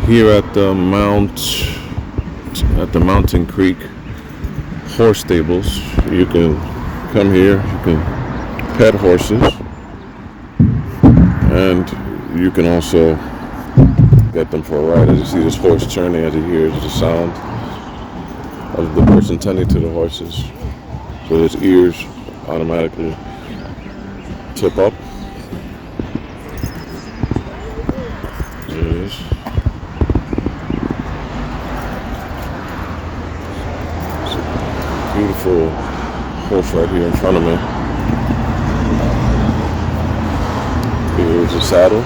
Here at the Mountain Creek horse stables, you can come here, you can pet horses, and you can also get them for a ride. As you see this horse turning, as he hears the sound of the person tending to the horses, so his ears automatically tip up. There it is. Beautiful horse right here in front of me. Here's the saddles.